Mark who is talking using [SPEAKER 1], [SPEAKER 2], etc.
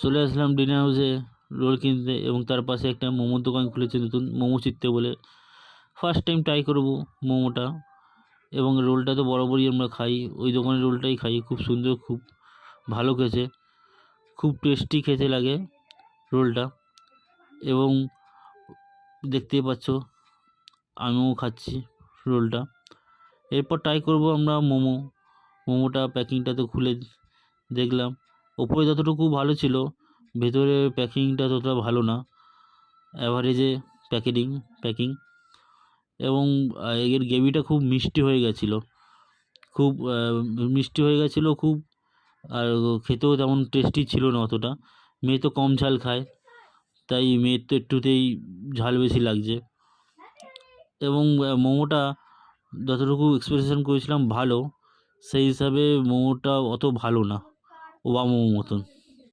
[SPEAKER 1] চলে আসলাম ডিনার হাউসে রোল কিনতে, এবং তার পাশে একটা মোমোর দোকান খুলেছে নতুন, মোমো চিত্তে বলে। ফার্স্ট টাইম ট্রাই করব মোমোটা, এবং রোলটা তো বরাবরই আমরা খাই, ওই দোকানের রোলটাই খাই, খুব সুন্দর, খুব ভালো খেয়েছে, খুব টেস্টি খেতে লাগে রোলটা। এবং দেখতেই পাচ্ছ আমিও খাচ্ছি রোলটা। এরপর ট্রাই করব আমরা মোমোটা প্যাকিংটা তো খুলে দেখলাম, ওপরে যতটুকু ভালো ছিল ভেতরে প্যাকিংটা ততটা ভালো না, অ্যাভারেজে প্যাকিং। এবং এর গ্রেভিটা খুব মিষ্টি হয়ে গেছিলো, খুব মিষ্টি হয়ে গেছিলো খুব। আর খেতেও তেমন টেস্টি ছিল না অতটা। মেয়ে তো কম ঝাল খায়, তাই মেয়ের তো একটুতেই ঝাল বেশি লাগছে। এবং মোমোটা যতটুকু এক্সপেকটেশন করেছিলাম ভালো, সেই হিসাবে মোমোটা অত ভালো না, ওবা মোমো মতন।